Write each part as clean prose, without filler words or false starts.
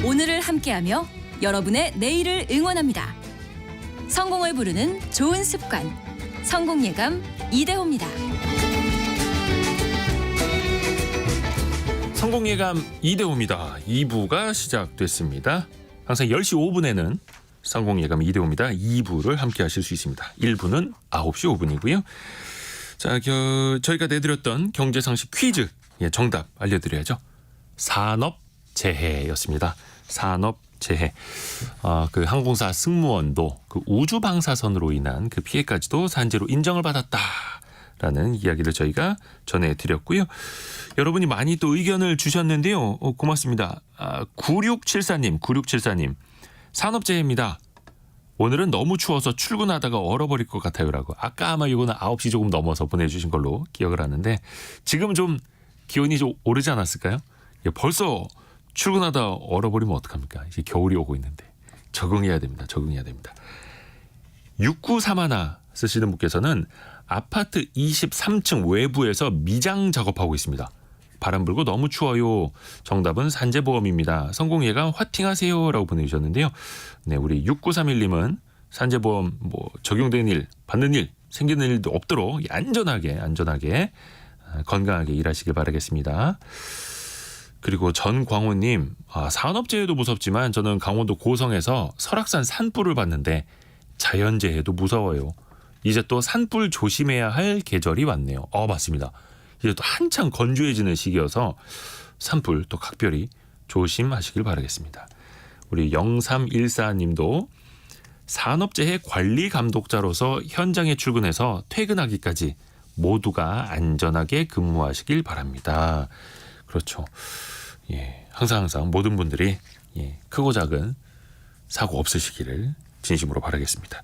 오늘을 함께하며 여러분의 내일을 응원합니다. 성공을 부르는 좋은 습관, 성공예감 이대호입니다. 성공예감 이대호입니다. 2부가 시작됐습니다. 항상 10시 5분에는 성공예감 이대호입니다. 2부를 함께 하실 수 있습니다. 1부는 9시 5분이고요. 자, 저희가 내드렸던 경제상식 퀴즈 정답 알려드려야죠. 산업재해였습니다. 산업재해. 그 항공사 승무원도 그 우주방사선으로 인한 그 피해까지도 산재로 인정을 받았다라는 이야기를 저희가 전해드렸고요. 여러분이 많이 또 의견을 주셨는데요. 고맙습니다. 9674님. 산업재해입니다. 오늘은 너무 추워서 출근하다가 얼어버릴 것 같아요라고. 아까 아마 이거는 9시 조금 넘어서 보내주신 걸로 기억을 하는데 지금 좀 기온이 좀 오르지 않았을까요? 벌써 출근하다 얼어버리면 어떡합니까? 이제 겨울이 오고 있는데 적응해야 됩니다. 6931 쓰시는 분께서는 아파트 23층 외부에서 미장 작업하고 있습니다. 바람 불고 너무 추워요. 정답은 산재보험입니다. 성공예감 화팅하세요 라고 보내주셨는데요. 네, 우리 6931님은 산재보험 적용되는 일, 받는 일, 생기는 일도 없도록 안전하게 건강하게 일하시길 바라겠습니다. 그리고 전광호님, 산업재해도 무섭지만 저는 강원도 고성에서 설악산 산불을 봤는데 자연재해도 무서워요. 이제 또 산불 조심해야 할 계절이 왔네요. 맞습니다. 이제 또 한창 건조해지는 시기여서 산불 또 각별히 조심하시길 바라겠습니다. 우리 0314님도 산업재해 관리 감독자로서 현장에 출근해서 퇴근하기까지 모두가 안전하게 근무하시길 바랍니다. 그렇죠. 항상 모든 분들이 크고 작은 사고 없으시기를 진심으로 바라겠습니다.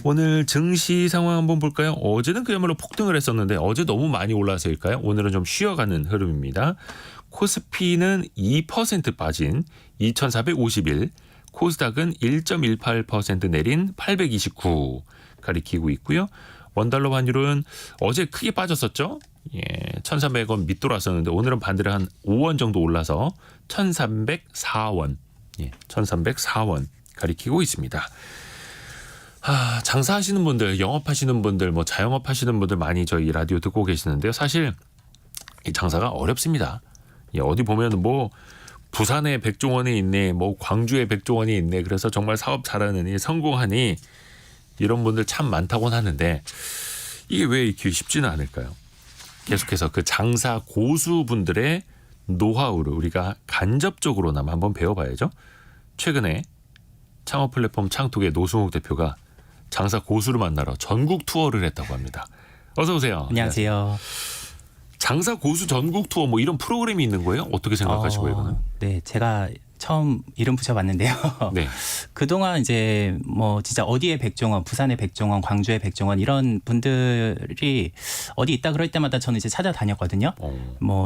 오늘 증시 상황 한번 볼까요? 어제는 그야말로 폭등을 했었는데 어제 너무 많이 올라서일까요? 오늘은 좀 쉬어가는 흐름입니다. 코스피는 2% 빠진 2451, 코스닥은 1.18% 내린 829 가리키고 있고요. 원달러 환율은 어제 크게 빠졌었죠? 1,300원 밑돌았었는데 오늘은 반대로 한 5원 정도 올라서 1,304원, 1,304원 가리키고 있습니다. 장사하시는 분들, 영업하시는 분들, 자영업하시는 분들 많이 저희 라디오 듣고 계시는데요. 사실 이 장사가 어렵습니다. 어디 보면 부산에 백종원이 있네, 광주에 백종원이 있네. 그래서 정말 사업 잘하는 성공하니 이런 분들 참 많다고는 하는데 이게 왜 이렇게 쉽지는 않을까요? 계속해서 그 장사 고수분들의 노하우를 우리가 간접적으로나마 한번 배워봐야죠. 최근에 창업 플랫폼 창톡의 노승욱 대표가 장사 고수를 만나러 전국 투어를 했다고 합니다. 어서 오세요. 안녕하세요. 장사 고수 전국 투어 이런 프로그램이 있는 거예요? 어떻게 생각하시고 이거는? 네, 제가 처음 이름 붙여봤는데요. 네. 그동안 이제 진짜 어디에 백종원, 부산의 백종원, 광주의 백종원 이런 분들이 어디 있다 그럴 때마다 저는 이제 찾아다녔거든요.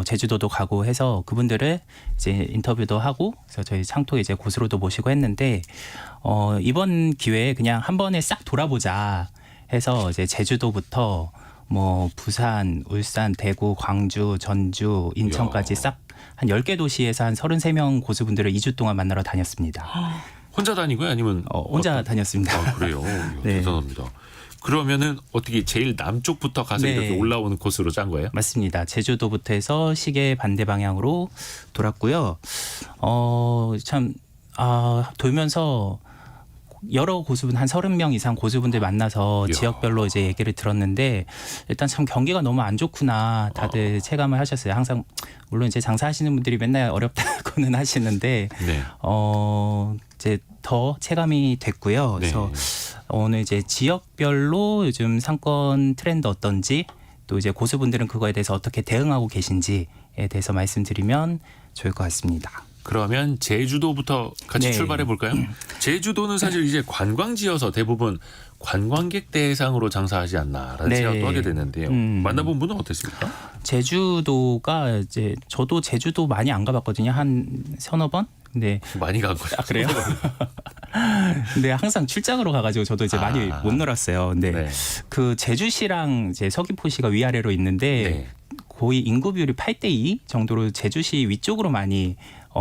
제주도도 가고 해서 그분들을 이제 인터뷰도 하고 그래서 저희 창토 이제 고수로도 모시고 했는데 이번 기회에 그냥 한 번에 싹 돌아보자 해서 이제 제주도부터 부산, 울산, 대구, 광주, 전주, 인천까지 싹 한 10개 도시에서 한 33명 고수분들을 2주 동안 만나러 다녔습니다. 혼자 다니고요? 아니면? 혼자 다녔습니다. 그래요? 네. 대단합니다. 그러면은 어떻게 제일 남쪽부터 가서 네. 이렇게 올라오는 코스로 짠 거예요? 맞습니다. 제주도부터 해서 시계 반대 방향으로 돌았고요. 돌면서 여러 고수분 한 30명 이상 고수분들 만나서 지역별로 이제 얘기를 들었는데 일단 참 경기가 너무 안 좋구나 다들 체감을 하셨어요. 항상 물론 이제 장사하시는 분들이 맨날 어렵다고는 하시는데 네. 이제 더 체감이 됐고요. 그래서 오늘 이제 지역별로 요즘 상권 트렌드 어떤지 또 이제 고수분들은 그거에 대해서 어떻게 대응하고 계신지에 대해서 말씀드리면 좋을 것 같습니다. 그러면 제주도부터 같이 출발해 볼까요? 제주도는 사실 이제 관광지여서 대부분 관광객 대상으로 장사하지 않나라는 생각도 하게 되는데요. 만나본 분은 어땠습니까? 제주도가 이제 저도 제주도 많이 안 가봤거든요. 한 서너 번? 근데 많이 간 거죠. 그래요? 근데 항상 출장으로 가가지고 저도 이제 많이 못 놀았어요. 근데 그 제주시랑 이제 서귀포시가 위아래로 있는데 거의 인구 비율이 8대2 정도로 제주시 위쪽으로 많이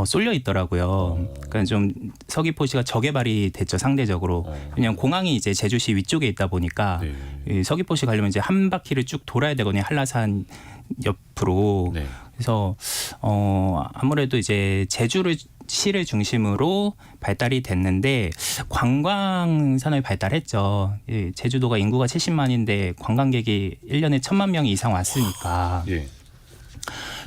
쏠려 있더라고요. 그러니까 좀 서귀포시가 저개발이 됐죠, 상대적으로. 그냥 공항이 이제 제주시 위쪽에 있다 보니까 네. 이 서귀포시 가려면 이제 한 바퀴를 쭉 돌아야 되거든요, 한라산 옆으로. 네. 그래서 아무래도 이제 제주시를 중심으로 발달이 됐는데 관광 산업이 발달했죠. 예, 제주도가 인구가 70만인데 관광객이 1년에 1,000만 명이 이상 왔으니까. 예.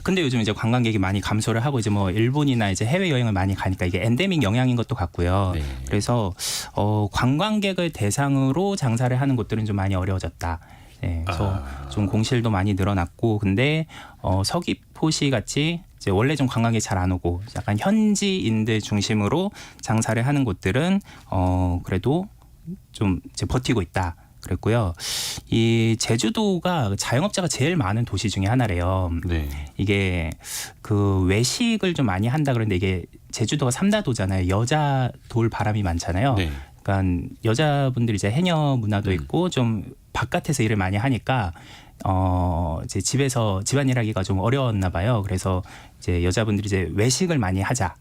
근데 요즘 이제 관광객이 많이 감소를 하고 이제 뭐 일본이나 이제 해외 여행을 많이 가니까 이게 엔데믹 영향인 것도 같고요. 네. 그래서 관광객을 대상으로 장사를 하는 곳들은 좀 많이 어려워졌다. 네, 그래서 좀 공실도 많이 늘어났고, 근데 서귀포시 같이 이제 원래 좀 관광객이 잘 안 오고 약간 현지인들 중심으로 장사를 하는 곳들은 그래도 좀 이제 버티고 있다. 그랬고요. 이 제주도가 자영업자가 제일 많은 도시 중에 하나래요. 네. 이게 그 외식을 좀 많이 한다 그러는데 이게 제주도가 삼다도잖아요. 여자 돌 바람이 많잖아요. 네. 그러니까 여자분들이 이제 해녀 문화도 있고 좀 바깥에서 일을 많이 하니까 이제 집에서 집안일하기가 좀 어려웠나 봐요. 그래서 이제 여자분들이 이제 외식을 많이 하자.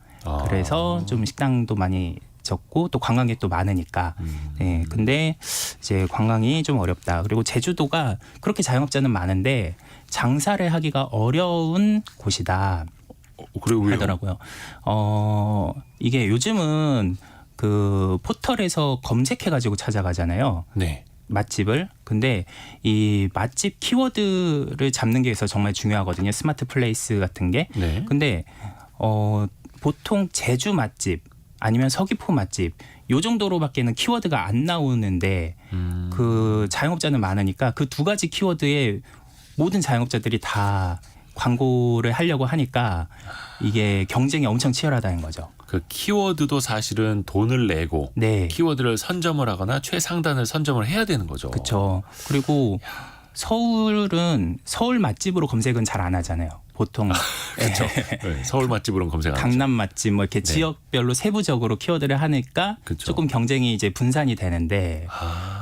그래서 좀 식당도 많이 적고 또 관광객도 많으니까. 네, 근데 이제 관광이 좀 어렵다. 그리고 제주도가 그렇게 자영업자는 많은데 장사를 하기가 어려운 곳이다. 그래요? 왜요? 하더라고요. 이게 요즘은 그 포털에서 검색해가지고 찾아가잖아요. 네. 맛집을. 근데 이 맛집 키워드를 잡는 게 있어서 정말 중요하거든요. 스마트 플레이스 같은 게. 네. 근데 보통 제주 맛집 아니면 서귀포 맛집 요 정도로밖에는 키워드가 안 나오는데 그 자영업자는 많으니까 그 두 가지 키워드에 모든 자영업자들이 다 광고를 하려고 하니까 이게 경쟁이 엄청 치열하다는 거죠. 그 키워드도 사실은 돈을 내고 네. 키워드를 선점을 하거나 최상단을 선점을 해야 되는 거죠. 그렇죠. 그리고 서울은 서울 맛집으로 검색은 잘 안 하잖아요. 보통 그렇죠. 네, 서울 맛집으로는 검색 안 하죠. 강남 맛집 뭐 이렇게 네. 지역별로 세부적으로 키워드를 하니까 그쵸. 조금 경쟁이 이제 분산이 되는데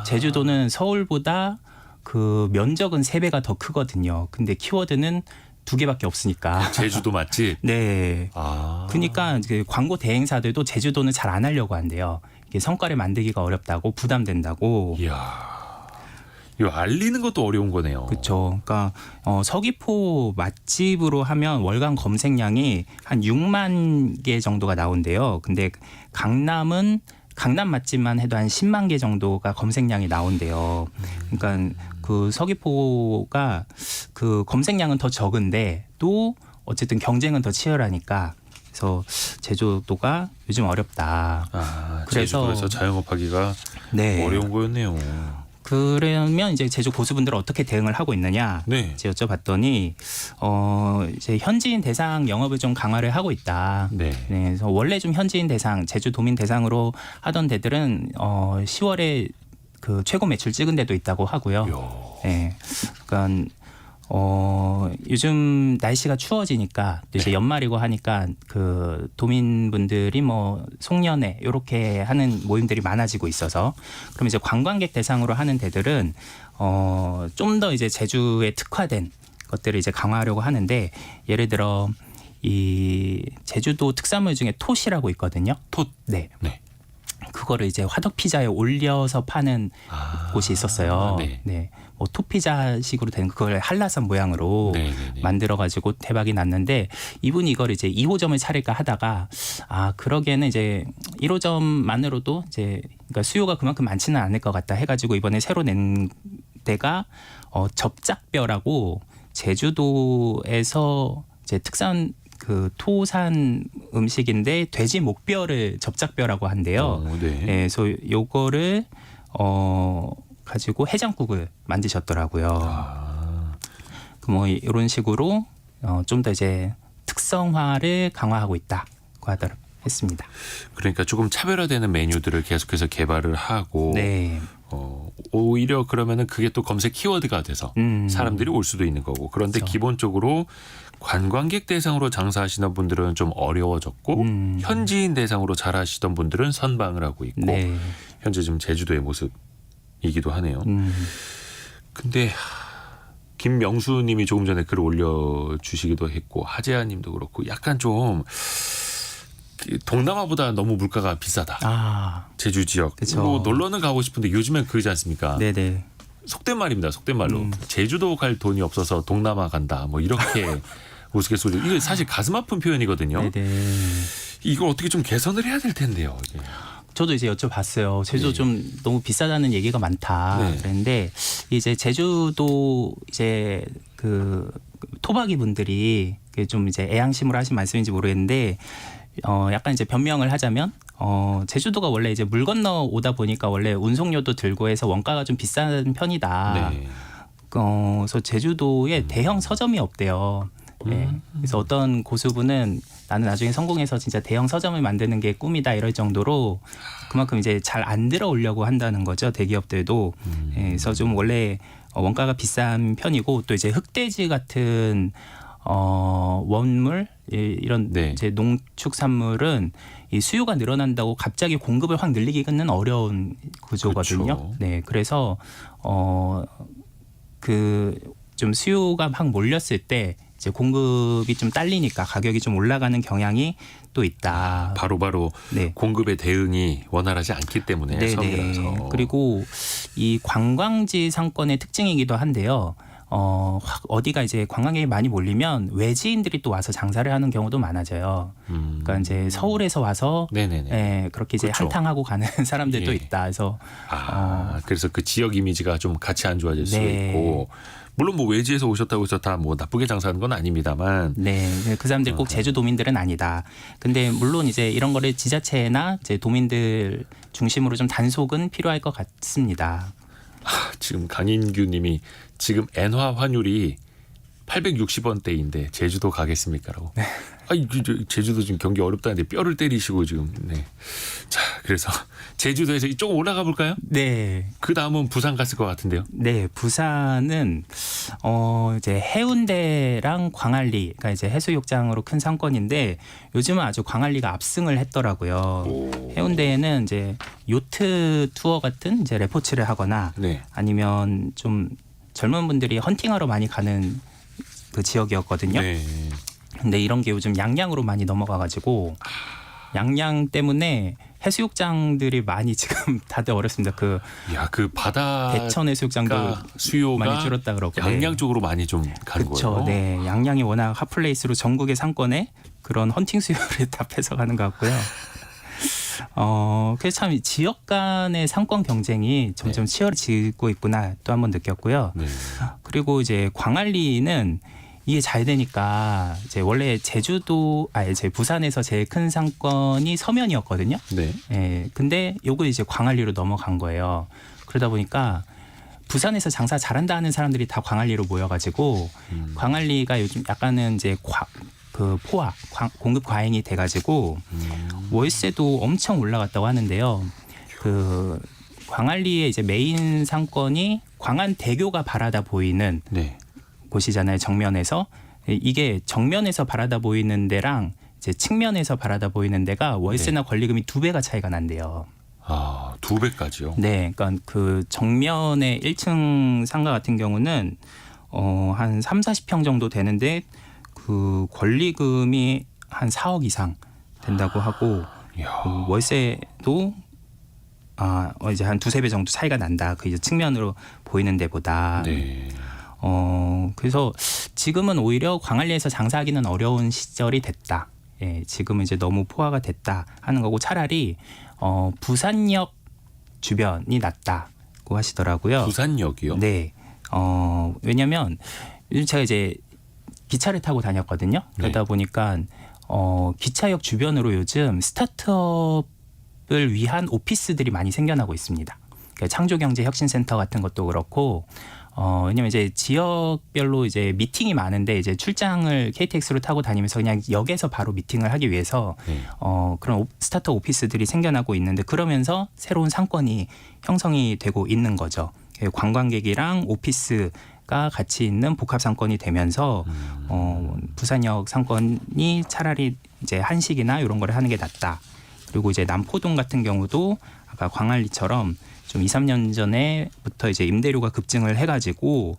제주도는 서울보다 그 면적은 3배가 더 크거든요. 근데 키워드는 2개밖에 없으니까. 제주도 맛집. 네. 아. 그러니까 그 광고 대행사들도 제주도는 잘 안 하려고 한대요. 이게 성과를 만들기가 어렵다고 부담된다고. 이야. 이거 알리는 것도 어려운 거네요. 그렇죠. 그러니까 서귀포 맛집으로 하면 월간 검색량이 한 6만 개 정도가 나온대요. 근데 강남 맛집만 해도 한 10만 개 정도가 검색량이 나온대요. 그러니까 그 서귀포가 그 검색량은 더 적은데 또 어쨌든 경쟁은 더 치열하니까 그래서 제주도가 요즘 어렵다. 제주도에서 자영업하기가 네. 어려운 거였네요. 그러면 이제 제주 고수분들은 어떻게 대응을 하고 있느냐 네. 이제 여쭤봤더니 이제 현지인 대상 영업을 좀 강화를 하고 있다. 네. 네, 그래서 원래 좀 현지인 대상, 제주 도민 대상으로 하던 데들은 10월에 그 최고 매출 찍은 데도 있다고 하고요. 네, 그러니까 요즘 날씨가 추워지니까 또 이제 연말이고 하니까 그 도민분들이 뭐 송년회 이렇게 하는 모임들이 많아지고 있어서 그럼 이제 관광객 대상으로 하는 데들은 좀 더 이제 제주에 특화된 것들을 이제 강화하려고 하는데 예를 들어 이 제주도 특산물 중에 톳이라고 있거든요. 톳. 네. 네. 그거를 이제 화덕 피자에 올려서 파는 곳이 있었어요. 네. 네. 뭐 토피자식으로 된 그걸 한라산 모양으로 네네네. 만들어가지고 대박이 났는데 이분이 이걸 이제 2호점을 차릴까 하다가 그러기에는 이제 1호점만으로도 이제 그러니까 수요가 그만큼 많지는 않을 것 같다 해가지고 이번에 새로 낸 데가 접작뼈라고 제주도에서 이제 특산 그 토산 음식인데 돼지 목뼈를 접작뼈라고 한대요. 네. 네, 그래서 요거를 가지고 해장국을 만드셨더라고요. 뭐 이런 식으로 좀 더 이제 특성화를 강화하고 있다고 했습니다. 그러니까 조금 차별화되는 메뉴들을 계속해서 개발을 하고 네. 오히려 그러면은 그게 또 검색 키워드가 돼서 사람들이 올 수도 있는 거고 그런데 그렇죠. 기본적으로 관광객 대상으로 장사하시는 분들은 좀 어려워졌고 현지인 대상으로 잘하시던 분들은 선방을 하고 있고 네. 현재 지금 제주도의 모습이기도 하네요. 근데 김명수 님이 조금 전에 글을 올려주시기도 했고 하재하 님도 그렇고 약간 좀 동남아보다 너무 물가가 비싸다. 제주 지역. 그쵸. 뭐 놀러는 가고 싶은데 요즘엔 그러지 않습니까? 네네. 속된 말입니다. 속된 말로. 제주도 갈 돈이 없어서 동남아 간다. 뭐 이렇게 우스갯소리. 이게 사실 가슴 아픈 표현이거든요. 네네. 이걸 어떻게 좀 개선을 해야 될 텐데요. 이게. 저도 이제 여쭤봤어요. 제주도 네. 좀 너무 비싸다는 얘기가 많다. 네. 그랬는데 이제 제주도 이제 그 토박이 분들이 좀 이제 애양심으로 하신 말씀인지 모르겠는데 약간 이제 변명을 하자면 제주도가 원래 이제 물 건너 오다 보니까 원래 운송료도 들고 해서 원가가 좀 비싼 편이다. 네. 그래서 제주도에 대형 서점이 없대요. 네. 그래서 어떤 고수분은 나는 나중에 성공해서 진짜 대형 서점을 만드는 게 꿈이다 이럴 정도로 그만큼 이제 잘 안 들어오려고 한다는 거죠. 대기업들도. 네. 그래서 좀 원래 원가가 비싼 편이고 또 이제 흑돼지 같은 원물 이런 네. 이제 농축산물은 이 수요가 늘어난다고 갑자기 공급을 확 늘리기는 어려운 구조거든요. 그렇죠. 네, 그래서 그 좀 수요가 확 몰렸을 때 이제 공급이 좀 딸리니까 가격이 좀 올라가는 경향이 또 있다. 바로바로 네. 공급의 대응이 원활하지 않기 때문에 네네. 섬이라서. 그리고 이 관광지 상권의 특징이기도 한데요. 확 어디가 이제 관광객이 많이 몰리면 외지인들이 또 와서 장사를 하는 경우도 많아져요. 그러니까 이제 서울에서 와서 네네네. 예, 그렇게 이제 그렇죠. 한탕하고 가는 사람들도 예. 있다. 그래서 그래서 그 지역 이미지가 좀 같이 안 좋아질 수 네. 있고 물론 뭐 외지에서 오셨다고 해서 다 뭐 나쁘게 장사하는 건 아닙니다만 네, 그 사람들 꼭 제주도민들은 아니다. 근데 물론 이제 이런 거를 지자체나 이제 도민들 중심으로 좀 단속은 필요할 것 같습니다. 지금 강인규님이 지금 엔화 환율이 860원대인데 제주도 가겠습니까라고. 네. 제주도 지금 경기 어렵다는데 뼈를 때리시고 지금. 네. 자, 그래서 제주도에서 조금 올라가 볼까요? 네. 그 다음은 부산 갔을 것 같은데요. 네, 부산은 이제 해운대랑 광안리가 이제 해수욕장으로 큰 상권인데 요즘은 아주 광안리가 압승을 했더라고요. 해운대에는 이제 요트 투어 같은 이제 레포츠를 하거나 네. 아니면 좀 젊은 분들이 헌팅하러 많이 가는 그 지역이었거든요. 네. 근데 이런 게 요즘 양양으로 많이 넘어가가지고 양양 때문에 해수욕장들이 많이 지금 다들 어렵습니다. 그 바다 대천 해수욕장도 수요가 많이 줄었다 그러고 양양 쪽으로 많이 좀 가는 그렇죠. 거예요. 네, 양양이 워낙 핫플레이스로 전국의 상권에 그런 헌팅 수요를 다 뺏어가는 것 같고요. 그래서 참 지역 간의 상권 경쟁이 점점 치열해지고 있구나 또 한 번 느꼈고요. 네. 그리고 이제 광안리는 이게 잘 되니까 이제 원래 이제 부산에서 제일 큰 상권이 서면이었거든요. 네. 예, 근데 요거 이제 광안리로 넘어간 거예요. 그러다 보니까 부산에서 장사 잘한다 하는 사람들이 다 광안리로 모여가지고 광안리가 요즘 약간은 이제 공급 과잉이 돼가지고 월세도 엄청 올라갔다고 하는데요. 그 광안리의 이제 메인 상권이 광안대교가 바라다 보이는 네. 곳이잖아요. 정면에서 이게 정면에서 바라다 보이는 데랑 이제 측면에서 바라다 보이는 데가 월세나 권리금이 2배가 차이가 난대요. 2배까지요? 네, 그러니까 그 정면의 1층 상가 같은 경우는 한 3-40평 정도 되는데 그 권리금이 한 4억 이상 된다고 하고 그 월세도 이제 한 2-3배 정도 차이가 난다. 그 이제 측면으로 보이는 데보다. 네. 그래서 지금은 오히려 광안리에서 장사하기는 어려운 시절이 됐다. 예, 지금은 이제 너무 포화가 됐다 하는 거고 차라리 부산역 주변이 낫다고 하시더라고요. 부산역이요? 네. 왜냐하면 요즘 제가 이제 기차를 타고 다녔거든요. 그러다 보니까 기차역 주변으로 요즘 스타트업을 위한 오피스들이 많이 생겨나고 있습니다. 그러니까 창조경제혁신센터 같은 것도 그렇고. 왜냐면 이제 지역별로 이제 미팅이 많은데 이제 출장을 KTX로 타고 다니면서 그냥 역에서 바로 미팅을 하기 위해서 그런 스타트업 오피스들이 생겨나고 있는데 그러면서 새로운 상권이 형성이 되고 있는 거죠. 관광객이랑 오피스가 같이 있는 복합 상권이 되면서 부산역 상권이 차라리 이제 한식이나 이런 거를 하는 게 낫다. 그리고 이제 남포동 같은 경우도 아까 광안리처럼 좀 2, 3년 전에부터 이제 임대료가 급증을 해가지고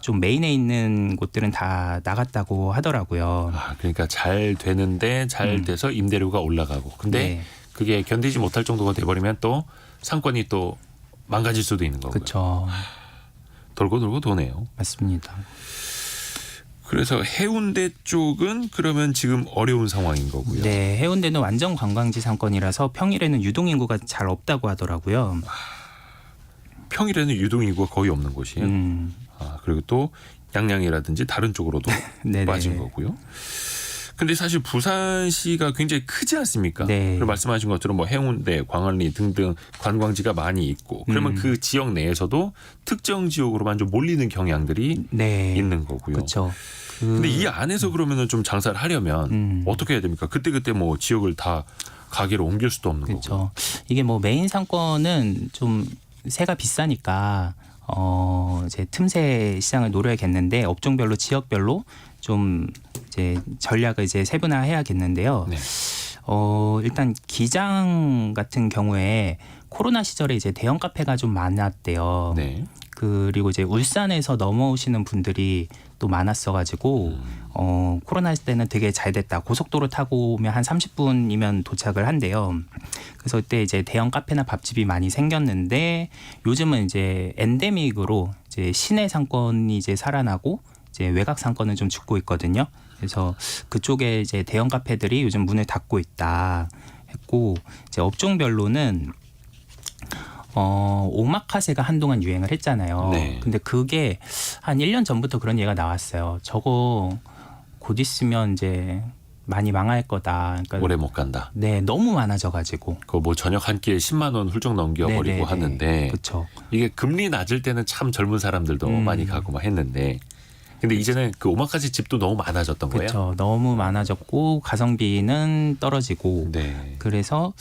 좀 메인에 있는 곳들은 다 나갔다고 하더라고요. 아, 그러니까 잘 되는데 잘 돼서 임대료가 올라가고. 근데 네. 그게 견디지 못할 정도가 돼버리면 또 상권이 또 망가질 수도 있는 거고요. 그렇죠. 돌고 돌고 도네요. 맞습니다. 그래서 해운대 쪽은 그러면 지금 어려운 상황인 거고요. 네, 해운대는 완전 관광지 상권이라서 평일에는 유동인구가 잘 없다고 하더라고요. 평일에는 유동인구가 거의 없는 곳이에요. 아, 그리고 또 양양이라든지 다른 쪽으로도 네네. 빠진 거고요. 근데 사실 부산시가 굉장히 크지 않습니까? 네. 그리고 말씀하신 것처럼 뭐 해운대, 광안리 등등 관광지가 많이 있고 그러면 그 지역 내에서도 특정 지역으로만 좀 몰리는 경향들이 네. 있는 거고요. 그렇죠. 근데 이 안에서 그러면은 좀 장사를 하려면 어떻게 해야 됩니까? 그때그때 뭐 지역을 다 가게로 옮길 수도 없는 거고. 그렇죠. 이게 뭐 메인 상권은 좀 세가 비싸니까 이제 틈새 시장을 노려야겠는데 업종별로 지역별로 좀 이제 전략을 이제 세분화해야겠는데요. 네. 일단 기장 같은 경우에 코로나 시절에 이제 대형 카페가 좀 많았대요. 네. 그리고 이제 울산에서 넘어오시는 분들이 또 많았어가지고 코로나 때는 되게 잘 됐다. 고속도로 타고 오면 한 30분이면 도착을 한대요. 그래서 그때 이제 대형 카페나 밥집이 많이 생겼는데 요즘은 이제 엔데믹으로 이제 시내 상권이 이제 살아나고 이제 외곽 상권은 좀 죽고 있거든요. 그래서 그쪽에 이제 대형 카페들이 요즘 문을 닫고 있다 했고 이제 업종별로는 오마카세가 한동안 유행을 했잖아요. 네. 근데 그게 한 1년 전부터 그런 얘기가 나왔어요. 저거 곧 있으면 이제 많이 망할 거다. 그러니까 오래 못 간다. 네, 너무 많아져가지고. 그 뭐 저녁 한 끼에 10만 원 훌쩍 넘겨버리고 네네네. 하는데 그렇죠. 이게 금리 낮을 때는 참 젊은 사람들도 많이 가고 막 했는데 근데 이제는 그 오마카세 집도 너무 많아졌던 거예요. 그렇죠. 너무 많아졌고 가성비는 떨어지고. 네. 그래서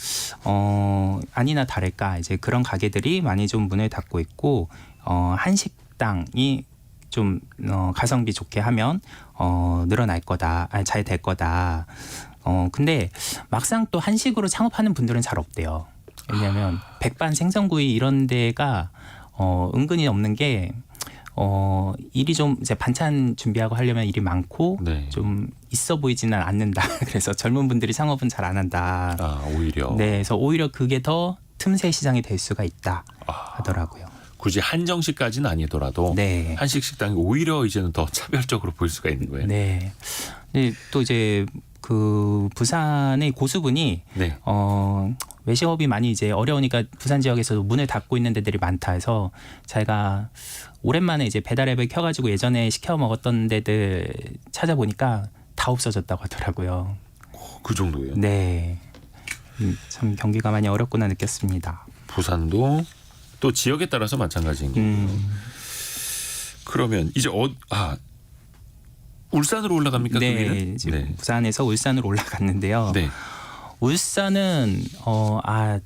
아니나 다를까 이제 그런 가게들이 많이 좀 문을 닫고 있고 한식당이 좀 가성비 좋게 하면 늘어날 거다, 잘 될 거다. 근데 막상 또 한식으로 창업하는 분들은 잘 없대요. 왜냐하면 백반 생선구이 이런 데가 은근히 없는 게 일이 좀 이제 반찬 준비하고 하려면 일이 많고 네. 좀 있어 보이지는 않는다. 그래서 젊은 분들이 창업은 잘 안 한다. 아, 오히려. 네, 그래서 오히려 그게 더 틈새 시장이 될 수가 있다 하더라고요. 굳이 한정식까지는 아니더라도 네. 한식 식당이 오히려 이제는 더 차별적으로 보일 수가 있는 거예요. 네. 네, 또 이제 그 부산의 고수분이 네. 외식업이 많이 이제 어려우니까 부산 지역에서도 문을 닫고 있는 데들이 많다 해서 자기가 오랜만에 이제 배달 앱을 켜가지고 예전에 시켜 먹었던 데들 찾아보니까 다 없어졌다고 하더라고요. 그 정도예요. 네. 참 경기가 많이 어렵구나 느꼈습니다. 부산도 또 지역에 따라서 마찬가지인 거고요. 그러면 이제 울산으로 올라갑니까? 네, 거기는? 지금 네. 부산에서 울산으로 올라갔는데요. 네. 울산은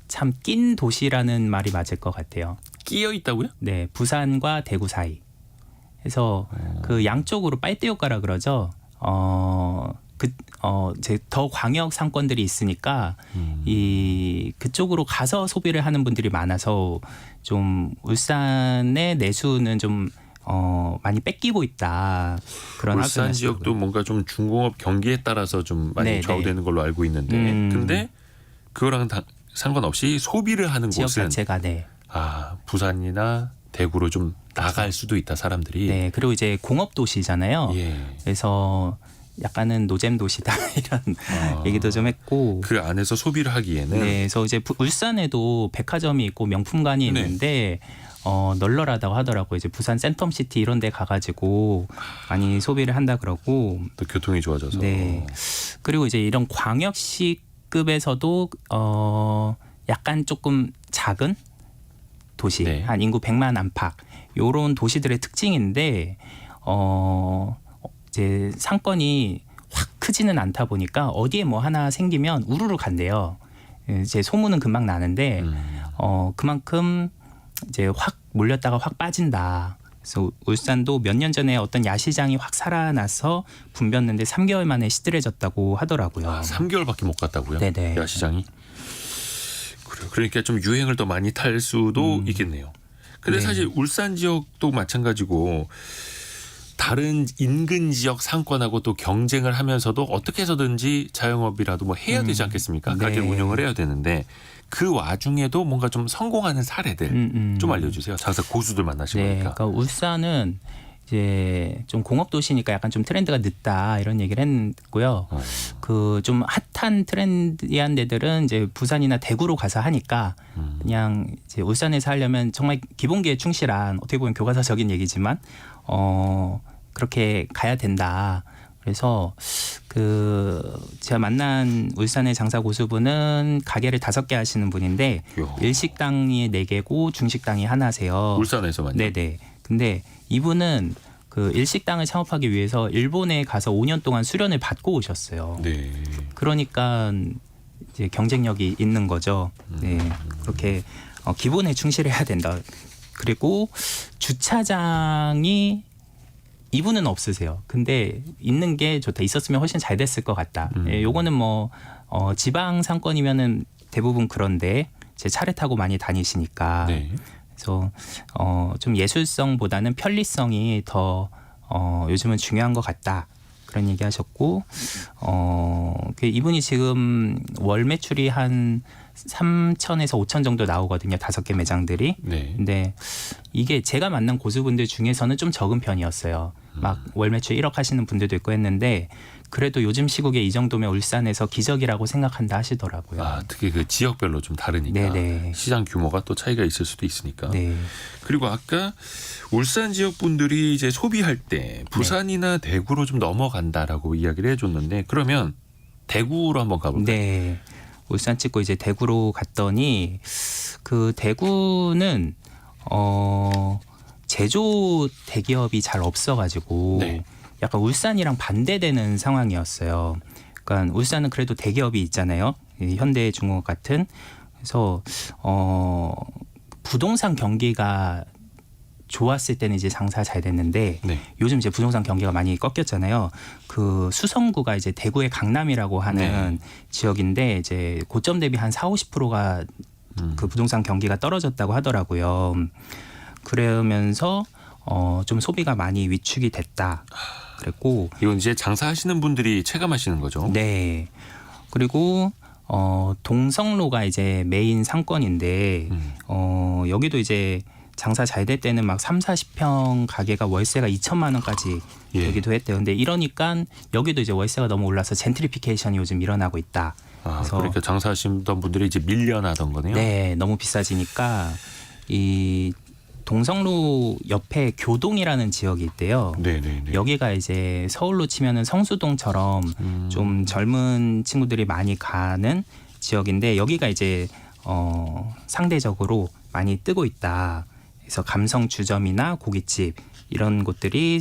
참 낀 도시라는 말이 맞을 것 같아요. 끼어 있다고요? 네, 부산과 대구 사이. 그래서 그 양쪽으로 빨대효과라 그러죠. 이제 더 광역 상권들이 있으니까 그쪽으로 가서 소비를 하는 분들이 많아서 좀 울산의 내수는 좀 많이 뺏기고 있다. 그런 울산 학생들 지역도 있더라고요. 뭔가 좀 중공업 경기에 따라서 좀 많이 네, 좌우되는 걸로 알고 있는데, 근데 그거랑 상관없이 소비를 하는 지역 곳은 자체가 네. 부산이나 대구로 좀 나갈 수도 있다 사람들이. 네, 그리고 이제 공업 도시잖아요. 예. 그래서 약간은 노잼 도시다 이런 얘기도 좀 했고. 그 안에서 소비를 하기에는 네, 그래서 이제 울산에도 백화점이 있고 명품관이 네. 있는데 널널하다고 하더라고요. 이제 부산 센텀시티 이런 데 가가지고 많이 소비를 한다 그러고. 또 교통이 좋아져서. 네. 그리고 이제 이런 광역시급에서도 약간 조금 작은 도시, 네. 한 인구 100만 안팎 요런 도시들의 특징인데 이제 상권이 확 크지는 않다 보니까 어디에 뭐 하나 생기면 우르르 간대요. 이제 소문은 금방 나는데 그만큼 이제 확 몰렸다가 확 빠진다. 그래서 울산도 몇 년 전에 어떤 야시장이 확 살아나서 붐볐는데 3개월 만에 시들해졌다고 하더라고요. 3개월밖에 못 갔다고요? 네네. 야시장이. 그러니까 좀 유행을 더 많이 탈 수도 있겠네요. 근데 네. 사실 울산 지역도 마찬가지고 다른 인근 지역 상권하고 또 경쟁을 하면서도 어떻게 해서든지 자영업이라도 뭐 해야 되지 않겠습니까? 네. 가게를 운영을 해야 되는데 그 와중에도 뭔가 좀 성공하는 사례들 좀 알려주세요. 장사 고수들 만나시고 네, 보니까. 그러니까 울산은 이제 좀 공업 도시니까 약간 좀 트렌드가 늦다 이런 얘기를 했고요. 그 좀 핫한 트렌디한 데들은 이제 부산이나 대구로 가서 하니까 그냥 이제 울산에서 하려면 정말 기본기에 충실한 어떻게 보면 교과서적인 얘기지만 그렇게 가야 된다. 그래서 그 제가 만난 울산의 장사 고수분은 가게를 5개 하시는 분인데 요. 일식당이 4개고 중식당이 하나세요. 울산에서만요. 네네. 근데 이분은 그 일식당을 창업하기 위해서 일본에 가서 5년 동안 수련을 받고 오셨어요. 네. 그러니까 이제 경쟁력이 있는 거죠. 네. 그렇게 기본에 충실해야 된다. 그리고 주차장이 이분은 없으세요. 근데 있는 게 좋다. 있었으면 훨씬 잘 됐을 것 같다. 예, 요거는 뭐 지방 상권이면은 대부분 그런데 제 차를 타고 많이 다니시니까. 네. 그래서 좀 예술성보다는 편리성이 더 요즘은 중요한 것 같다. 그런 얘기하셨고 이분이 지금 월 매출이 한 3천에서 5천 정도 나오거든요. 5개 매장들이. 네. 근데 이게 제가 만난 고수분들 중에서는 좀 적은 편이었어요. 막 월 매출 1억 하시는 분들도 있고 했는데 그래도 요즘 시국에 이 정도면 울산에서 기적이라고 생각한다 하시더라고요. 아, 특히 그 지역별로 좀 다르니까 네네. 시장 규모가 또 차이가 있을 수도 있으니까. 네. 그리고 아까 울산 지역 분들이 이제 소비할 때 부산이나 대구로 좀 넘어간다라고 이야기를 해줬는데 그러면 대구로 한번 가볼까요? 네. 울산 찍고 이제 대구로 갔더니 그 대구는 제조 대기업이 잘 없어가지고 네. 약간 울산이랑 반대되는 상황이었어요. 그러니까 울산은 그래도 대기업이 있잖아요. 이 현대중공업 같은. 그래서 부동산 경기가 좋았을 때는 이제 장사 잘 됐는데 네. 요즘 이제 부동산 경기가 많이 꺾였잖아요. 그 수성구가 이제 대구의 강남이라고 하는 지역인데 이제 고점 대비 한 40-50%가 그 부동산 경기가 떨어졌다고 하더라고요. 그러면서 좀 소비가 많이 위축이 됐다. 그랬고 이건 이제 장사하시는 분들이 체감하시는 거죠. 네. 그리고 동성로가 이제 메인 상권인데 여기도 이제 장사 잘 될 때는 막 30-40평 가게가 월세가 2천만 원까지 되기도 했대요. 근데 이러니까 여기도 이제 월세가 너무 올라서 젠트리피케이션이 요즘 일어나고 있다. 아, 그래서 그러니까 장사하시던 분들이 이제 밀려나던 거네요. 네, 너무 비싸지니까 이 동성로 옆에 교동이라는 지역이 있대요. 네네네. 여기가 이제 서울로 치면은 성수동처럼 좀 젊은 친구들이 많이 가는 지역인데 여기가 이제 상대적으로 많이 뜨고 있다. 그래서 감성 주점이나 고깃집 이런 곳들이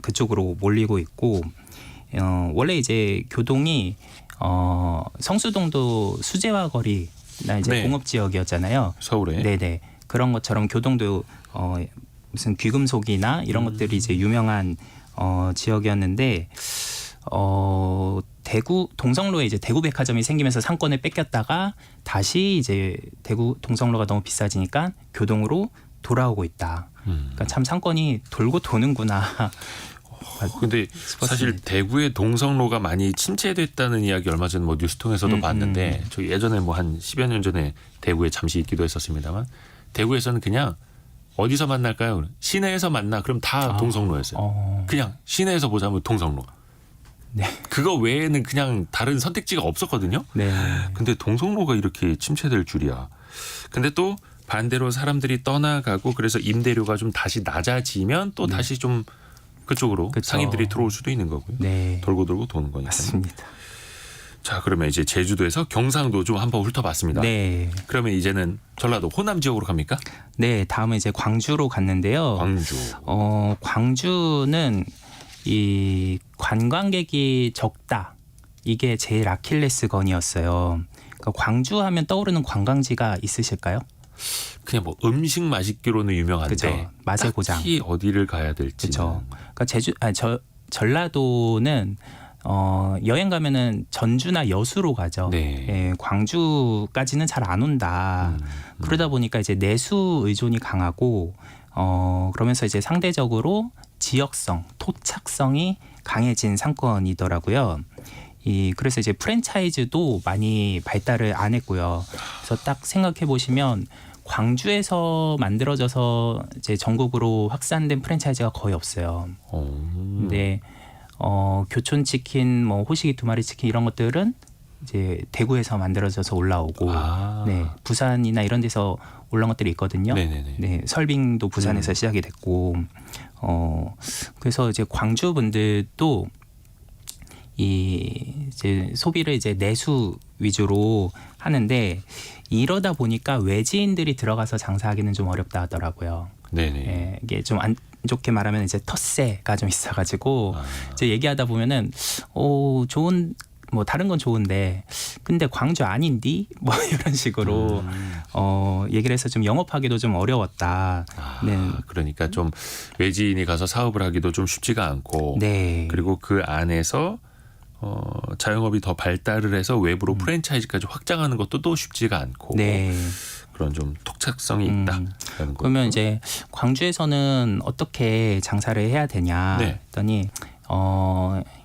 그쪽으로 몰리고 있고 원래 이제 교동이 성수동도 수제화 거리나 이제 네. 공업 지역이었잖아요. 서울에. 네네. 그런 것처럼 교동도 무슨 귀금속이나 이런 것들이 이제 유명한 지역이었는데 대구 동성로에 이제 대구백화점이 생기면서 상권을 뺏겼다가 다시 이제 대구 동성로가 너무 비싸지니까 교동으로 돌아오고 있다. 그러니까 참 상권이 돌고 도는구나. 근데 사실 대구의 동성로가 많이 침체됐다는 이야기 얼마 전에 뭐 뉴스 통해서도 봤는데 저 예전에 뭐 한 10여 년 전에 대구에 잠시 있기도 했었습니다만 대구에서는 그냥 어디서 만날까요? 시내에서 만나. 그럼 다 동성로였어요. 그냥 시내에서 보자면 동성로. 네. 그거 외에는 그냥 다른 선택지가 없었거든요. 네. 근데 동성로가 이렇게 침체될 줄이야. 근데 또 반대로 사람들이 떠나가고 그래서 임대료가 좀 다시 낮아지면 또 다시 좀 그쪽으로 그쵸. 상인들이 들어올 수도 있는 거고요. 네. 돌고 돌고 도는 거니까. 맞습니다. 자, 그러면 이제 제주도에서 경상도 좀 한번 훑어봤습니다. 네. 그러면 이제는 전라도 호남 지역으로 갑니까? 네. 다음은 이제 광주로 갔는데요. 광주. 광주는 이 관광객이 적다. 이게 제일 아킬레스건이었어요. 그러니까 광주 하면 떠오르는 관광지가 있으실까요? 그냥 뭐 음식 맛있기로는 유명한데 그죠. 맛의 고장. 딱히 어디를 가야 될지. 그렇죠. 그러니까 전라도는 여행 가면은 전주나 여수로 가죠. 네. 예, 광주까지는 잘 안 온다. 그러다 보니까 이제 내수 의존이 강하고 그러면서 이제 상대적으로 지역성, 토착성이 강해진 상권이더라고요. 그래서 이제 프랜차이즈도 많이 발달을 안 했고요. 그래서 딱 생각해 보시면 광주에서 만들어져서 이제 전국으로 확산된 프랜차이즈가 거의 없어요. 근데 교촌치킨, 뭐 호식이 2마리 치킨 이런 것들은 이제 대구에서 만들어져서 올라오고, 네, 부산이나 이런 데서 올라온 것들이 있거든요. 네네네. 네, 설빙도 부산에서 시작이 됐고, 그래서 이제 광주 분들도 이제 소비를 이제 내수 위주로 하는데 이러다 보니까 외지인들이 들어가서 장사하기는 좀 어렵다 하더라고요. 네네. 예, 이게 좀 안 좋게 말하면 이제 텃세가 좀 있어가지고 이제 얘기하다 보면은 좋은 뭐 다른 건 좋은데 근데 광주 아닌디 뭐 이런 식으로 얘기를 해서 좀 영업하기도 좀 어려웠다. 네. 그러니까 좀 외지인이 가서 사업을 하기도 좀 쉽지가 않고, 네. 그리고 그 안에서 자영업이 더 발달을 해서 외부로 프랜차이즈까지 확장하는 것도 또 쉽지가 않고, 네. 그런 좀 독특성이 있다라는 거. 그러면 이제 광주에서는 어떻게 장사를 해야 되냐 네. 했더니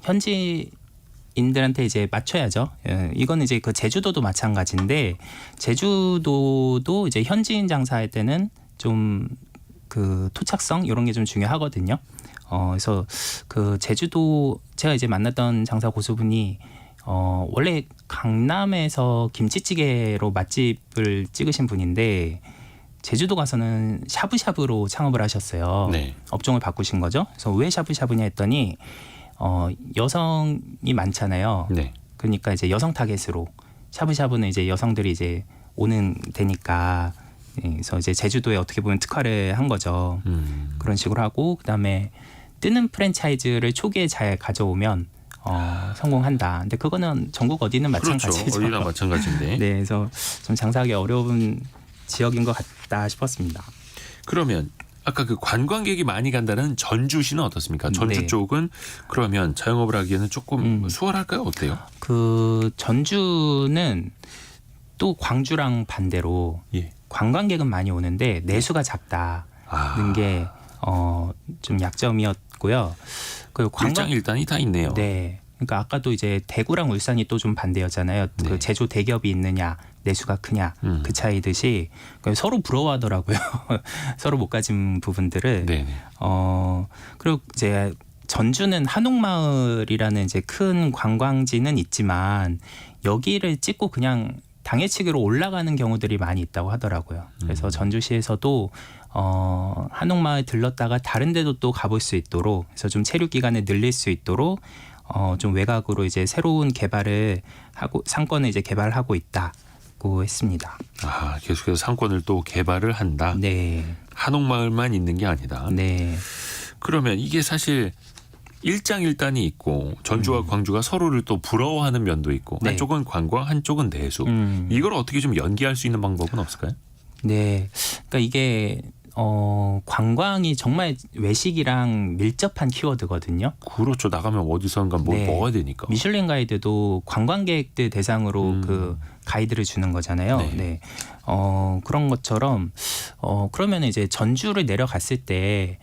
현지인들한테 이제 맞춰야죠. 이거는 이제 그 제주도도 마찬가지인데 제주도도 이제 현지인 장사할 때는 좀 그 토착성 이런 게 좀 중요하거든요. 그래서 그 제주도 제가 이제 만났던 장사 고수분이 원래 강남에서 김치찌개로 맛집을 찍으신 분인데 제주도 가서는 샤브샤브로 창업을 하셨어요. 네. 업종을 바꾸신 거죠. 그래서 왜 샤브샤브냐 했더니 여성이 많잖아요. 네. 그러니까 이제 여성 타겟으로 샤브샤브는 이제 여성들이 이제 오는 데니까 그래서 이제 제주도에 어떻게 보면 특화를 한 거죠. 그런 식으로 하고 그다음에 뜨는 프랜차이즈를 초기에 잘 가져오면 성공한다. 근데 그거는 전국 어디는 마찬가지죠. 그렇죠. 어디나 마찬가지인데. 네, 그래서 좀 장사하기 어려운 지역인 것 같다 싶었습니다. 그러면 아까 그 관광객이 많이 간다는 전주시는 어떻습니까? 전주 네. 쪽은 그러면 자영업을 하기에는 조금 수월할까요? 어때요? 그 전주는 또 광주랑 반대로 예. 관광객은 많이 오는데 내수가 작다는 게 좀 약점이었고요. 그 일장일단이 다 있네요. 네. 그러니까 아까도 이제 대구랑 울산이 또 좀 반대였잖아요. 네. 그 제조 대기업이 있느냐, 내수가 크냐 그 차이듯이 서로 부러워하더라고요. 서로 못 가진 부분들을. 네네. 그리고 이제 전주는 한옥마을이라는 이제 큰 관광지는 있지만 여기를 찍고 그냥 당해치기로 올라가는 경우들이 많이 있다고 하더라고요. 그래서 전주시에서도 한옥마을 들렀다가 다른 데도 또 가볼 수 있도록 그래서 좀 체류 기간을 늘릴 수 있도록 좀 외곽으로 이제 새로운 개발을 하고 상권을 이제 개발하고 있다고 했습니다. 계속해서 상권을 또 개발을 한다. 네. 한옥마을만 있는 게 아니다. 네. 그러면 이게 사실 일장일단이 있고 전주와 광주가 서로를 또 부러워하는 면도 있고 네. 한쪽은 관광, 한쪽은 내수. 이걸 어떻게 좀 연계할 수 있는 방법은 없을까요? 네. 그러니까 이게 관광이 정말 외식이랑 밀접한 키워드거든요. 그렇죠. 나가면 어디선가 뭘 네. 먹어야 되니까. 미슐랭 가이드도 관광객들 대상으로 그 가이드를 주는 거잖아요. 네. 네. 그런 것처럼 그러면 이제 전주를 내려갔을 때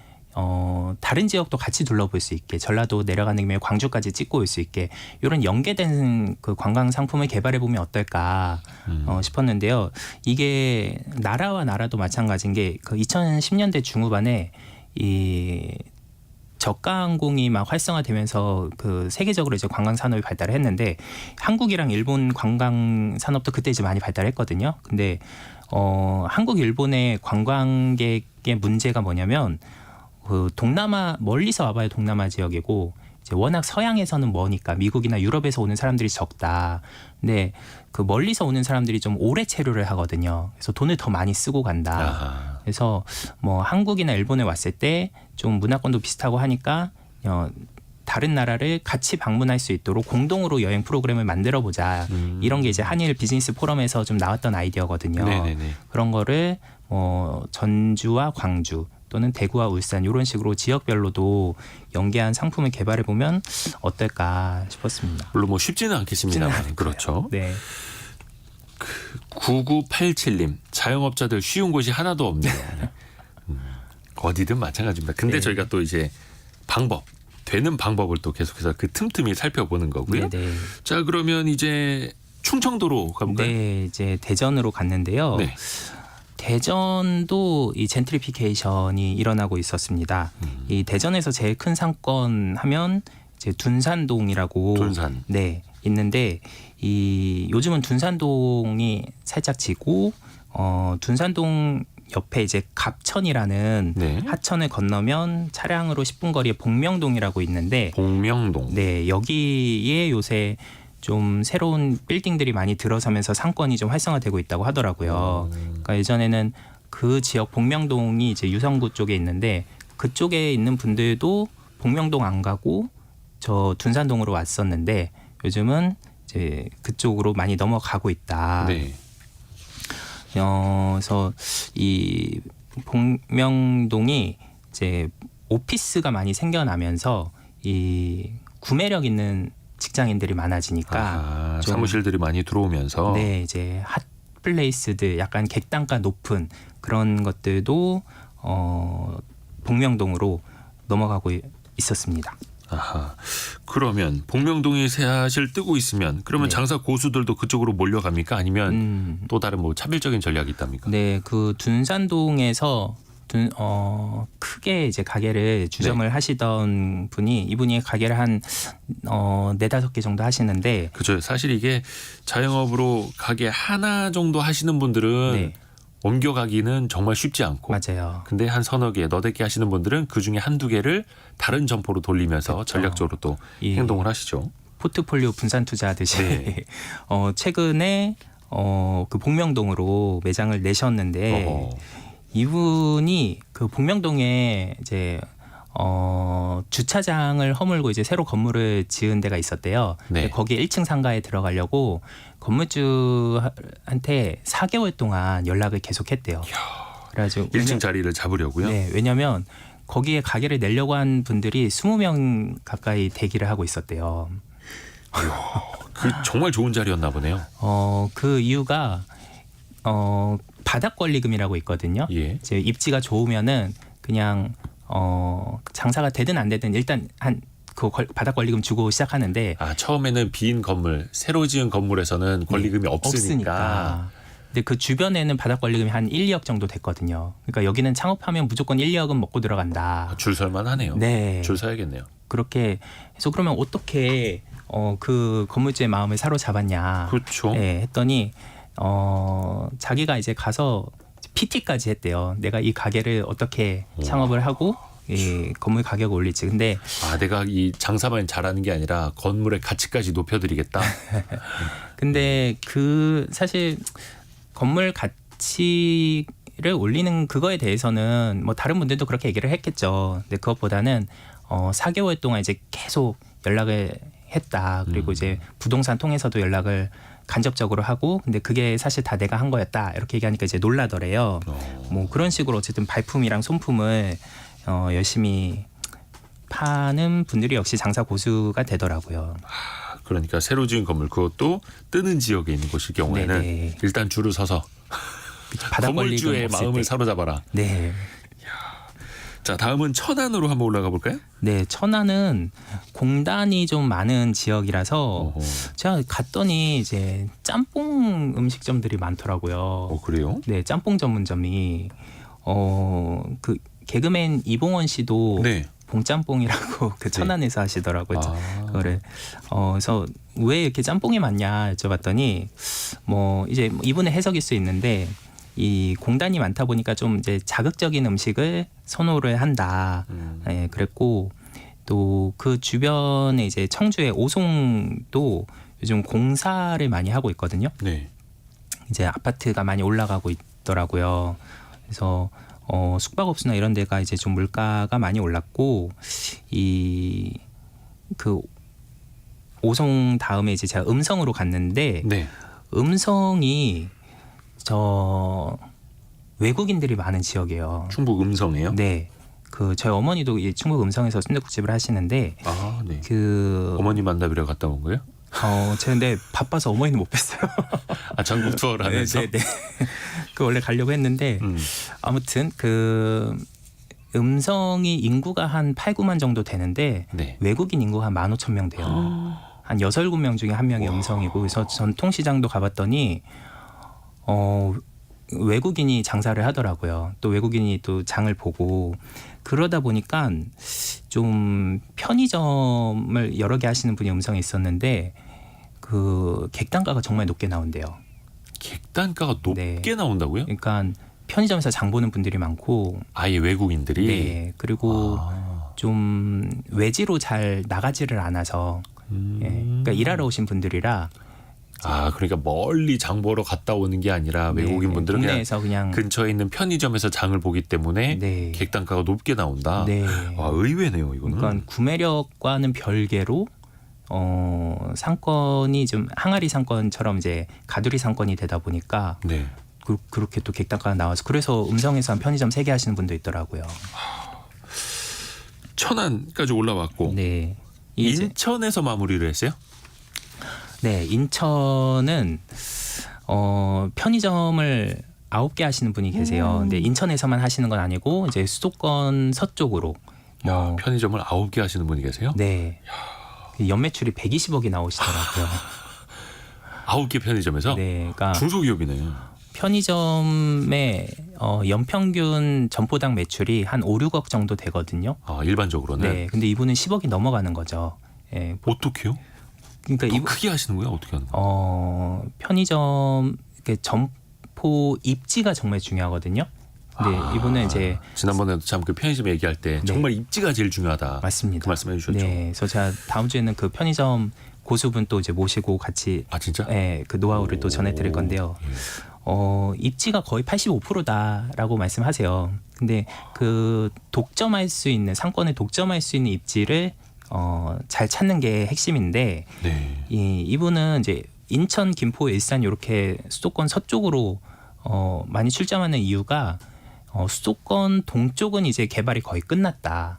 다른 지역도 같이 둘러볼 수 있게 전라도 내려가는 김에 광주까지 찍고 올 수 있게 이런 연계된 그 관광 상품을 개발해 보면 어떨까 싶었는데요. 이게 나라와 나라도 마찬가지인 게 그 2010년대 중후반에 이 저가항공이 막 활성화되면서 그 세계적으로 이제 관광 산업이 발달을 했는데 한국이랑 일본 관광 산업도 그때 이제 많이 발달했거든요. 근데 한국, 일본의 관광객의 문제가 뭐냐면 그 동남아 멀리서 와봐야 동남아 지역이고 이제 워낙 서양에서는 머니까 미국이나 유럽에서 오는 사람들이 적다. 근데 그 멀리서 오는 사람들이 좀 오래 체류를 하거든요. 그래서 돈을 더 많이 쓰고 간다. 그래서 뭐 한국이나 일본에 왔을 때 좀 문화권도 비슷하고 하니까 다른 나라를 같이 방문할 수 있도록 공동으로 여행 프로그램을 만들어 보자. 이런 게 이제 한일 비즈니스 포럼에서 좀 나왔던 아이디어거든요. 네네네. 그런 거를 전주와 광주 또는 대구와 울산 이런 식으로 지역별로도 연계한 상품을 개발해 보면 어떨까 싶었습니다. 물론 뭐 쉽지는 않겠습니다만 쉽지는 않을 그렇죠. 네. 9987님 자영업자들 쉬운 곳이 하나도 없네요. 어디든 마찬가지입니다. 근데 네. 저희가 또 이제 되는 방법을 또 계속해서 그 틈틈이 살펴보는 거고요. 네. 자 그러면 이제 충청도로 가볼까요? 네, 이제 대전으로 갔는데요. 네. 대전도 이 젠트리피케이션이 일어나고 있었습니다. 이 대전에서 제일 큰 상권 하면 이제 둔산동이라고 둔산. 네, 있는데 이 요즘은 둔산동이 살짝 지고 둔산동 옆에 이제 갑천이라는 네. 하천을 건너면 차량으로 10분 거리에 복명동이라고 있는데 복명동. 네, 여기에 요새 좀 새로운 빌딩들이 많이 들어서면서 상권이 좀 활성화되고 있다고 하더라고요. 그러니까 예전에는 그 지역 복명동이 이제 유성구 쪽에 있는데 그쪽에 있는 분들도 복명동 안 가고 저 둔산동으로 왔었는데 요즘은 이제 그쪽으로 많이 넘어가고 있다. 네. 그래서 이 복명동이 이제 오피스가 많이 생겨나면서 이 구매력 있는 직장인들이 많아지니까 좀 사무실들이 많이 들어오면서 네, 이제 핫플레이스들 약간 객단가 높은 그런 것들도 복명동으로 넘어가고 있었습니다. 아하. 그러면 복명동이 사실 뜨고 있으면 그러면 네. 장사 고수들도 그쪽으로 몰려갑니까? 아니면 또 다른 뭐 차별적인 전략이 있답니까? 네, 그 둔산동에서 크게 이제 가게를 주점을 하시던 분이 이분이 가게를 한 4-5개 정도 하시는데 그죠. 사실 이게 자영업으로 가게 하나 정도 하시는 분들은 네, 옮겨가기는 정말 쉽지 않고 맞아요. 근데 한 서너 개, 너댓 개 하시는 분들은 그중에 한두 개를 다른 점포로 돌리면서 그렇죠. 전략적으로 또 이 행동을 하시죠. 포트폴리오 분산 투자하듯이 네. 최근에 그 복명동으로 매장을 내셨는데 어허. 이분이 그 복명동에 이제 주차장을 허물고 이제 새로 건물을 지은 데가 있었대요. 네. 거기 1층 상가에 들어가려고 건물주한테 4개월 동안 연락을 계속했대요. 그래가지고 1층 자리를 잡으려고요. 네, 왜냐하면 거기에 가게를 내려고 한 분들이 20명 가까이 대기를 하고 있었대요. 그 정말 좋은 자리였나 보네요. 그 이유가 바닥 권리금이라고 있거든요. 예. 이제 입지가 좋으면은 그냥 장사가 되든 안 되든 일단 그 바닥 권리금 주고 시작하는데 처음에는 빈 건물, 새로 지은 건물에서는 권리금이 없으니까. 근데 그 주변에는 바닥 권리금이 한 1-2억 정도 됐거든요. 그러니까 여기는 창업하면 무조건 1-2억은 먹고 들어간다. 줄 설만 하네요. 네. 줄 서야겠네요. 그렇게 해서 그러면 어떻게 그 건물주의 마음을 사로잡았냐. 그렇죠. 네, 했더니 자기가 이제 가서 PT까지 했대요. 내가 이 가게를 어떻게 창업을 하고 이 건물 가격을 올릴지. 근데 내가 이 장사만 잘하는 게 아니라 건물의 가치까지 높여드리겠다. 근데 그 사실 건물 가치를 올리는 그거에 대해서는 뭐 다른 분들도 그렇게 얘기를 했겠죠. 근데 그것보다는 4개월 동안 이제 계속 연락을 했다. 그리고 이제 부동산 통해서도 연락을 간접적으로 하고 근데 그게 사실 다 내가 한 거였다. 이렇게 얘기하니까 이제 놀라더래요. 뭐 그런 식으로 어쨌든 발품이랑 손품을 열심히 파는 분들이 역시 장사 고수가 되더라고요. 그러니까 새로 지은 건물 그것도 뜨는 지역에 있는 곳일 경우에는 네네. 일단 줄을 서서 바닥 건물주의 권리금 없을 마음을 때. 사로잡아라. 네. 자 다음은 천안으로 한번 올라가 볼까요? 네, 천안은 공단이 좀 많은 지역이라서 제가 갔더니 이제 짬뽕 음식점들이 많더라고요. 그래요? 네, 짬뽕 전문점이 그 개그맨 이봉원 씨도 네. 봉짬뽕이라고 그 천안에서 하시더라고요. 그거를 그래서 왜 이렇게 짬뽕이 많냐 여쭤봤더니 뭐 이제 이분의 해석일 수 있는데 이 공단이 많다 보니까 좀 이제 자극적인 음식을 선호를 한다. 네, 그랬고 또 그 주변에 이제 청주의 오송도 요즘 공사를 많이 하고 있거든요. 네. 이제 아파트가 많이 올라가고 있더라고요. 그래서 숙박업소나 이런 데가 이제 좀 물가가 많이 올랐고 이 그 오송 다음에 이제 제가 음성으로 갔는데 네. 음성이 외국인들이 많은 지역이에요. 충북 음성이에요? 네. 그 저희 어머니도 이 충북 음성에서 순댓국집을 하시는데 아, 네. 그 어머니 만나뵈러 갔다 온 거예요? 제가 근데 바빠서 어머니는 못 뵀어요. 아, 전국 투어를 하면서? 네. 그 원래 가려고 했는데 아무튼 그 음성이 인구가 한 8, 9만 정도 되는데 네. 외국인 인구가 한 15,000명 돼요. 한 6, 7명 중에 한 명이 음성이고 그래서 전통시장도 가봤더니 외국인이 장사를 하더라고요. 또 외국인이 또 장을 보고 그러다 보니까 좀 편의점을 여러 개 하시는 분이 음성에 있었는데 그 객단가가 정말 높게 나온대요. 객단가가 높게 네. 나온다고요? 그러니까 편의점에서 장 보는 분들이 많고 아예 외국인들이? 네. 그리고 좀 외지로 잘 나가지를 않아서 예. 그러니까 일하러 오신 분들이라 그러니까 멀리 장 보러 갔다 오는 게 아니라 외국인 분들은 국내에서 그냥 근처에 있는 편의점에서 장을 보기 때문에 네. 객단가가 높게 나온다. 네. 와, 의외네요, 이거는. 그러니까 구매력과는 별개로 상권이 좀 항아리 상권처럼 이제 가두리 상권이 되다 보니까 네. 그렇게 또 객단가가 나와서 그래서 음성에서 한 편의점 3개 하시는 분도 있더라고요. 천안까지 올라왔고 네. 인천에서 마무리를 했어요? 네, 인천은 편의점을 9개 하시는 분이 계세요. 근데 인천에서만 하시는 건 아니고 이제 수도권 서쪽으로 야, 편의점을 9개 하시는 분이 계세요? 네. 연매출이 120억이 나오시더라고요. 9개 편의점에서? 네, 그러니까 중소기업이네. 편의점의 연평균 점포당 매출이 한 5, 6억 정도 되거든요. 일반적으로는? 네, 근데 이분은 10억이 넘어가는 거죠. 예, 어떻게요? 그러니까 크게 하시는 거예요? 어떻게 하는 거예요? 편의점 점포 입지가 정말 중요하거든요. 근데 이분은 이제 지난번에도 참 그 편의점 얘기할 때 네. 정말 입지가 제일 중요하다. 맞습니다. 그 말씀해 주셨죠. 네, 그래서 제가 다음 주에는 그 편의점 고수분 또 이제 모시고 같이 진짜? 네, 그 노하우를 또 전해드릴 건데요. 입지가 거의 85%다라고 말씀하세요. 근데 그 독점할 수 있는 상권을 독점할 수 있는 입지를 잘 찾는 게 핵심인데 네. 이분은 이제 인천, 김포, 일산 이렇게 수도권 서쪽으로 많이 출점하는 이유가 수도권 동쪽은 이제 개발이 거의 끝났다.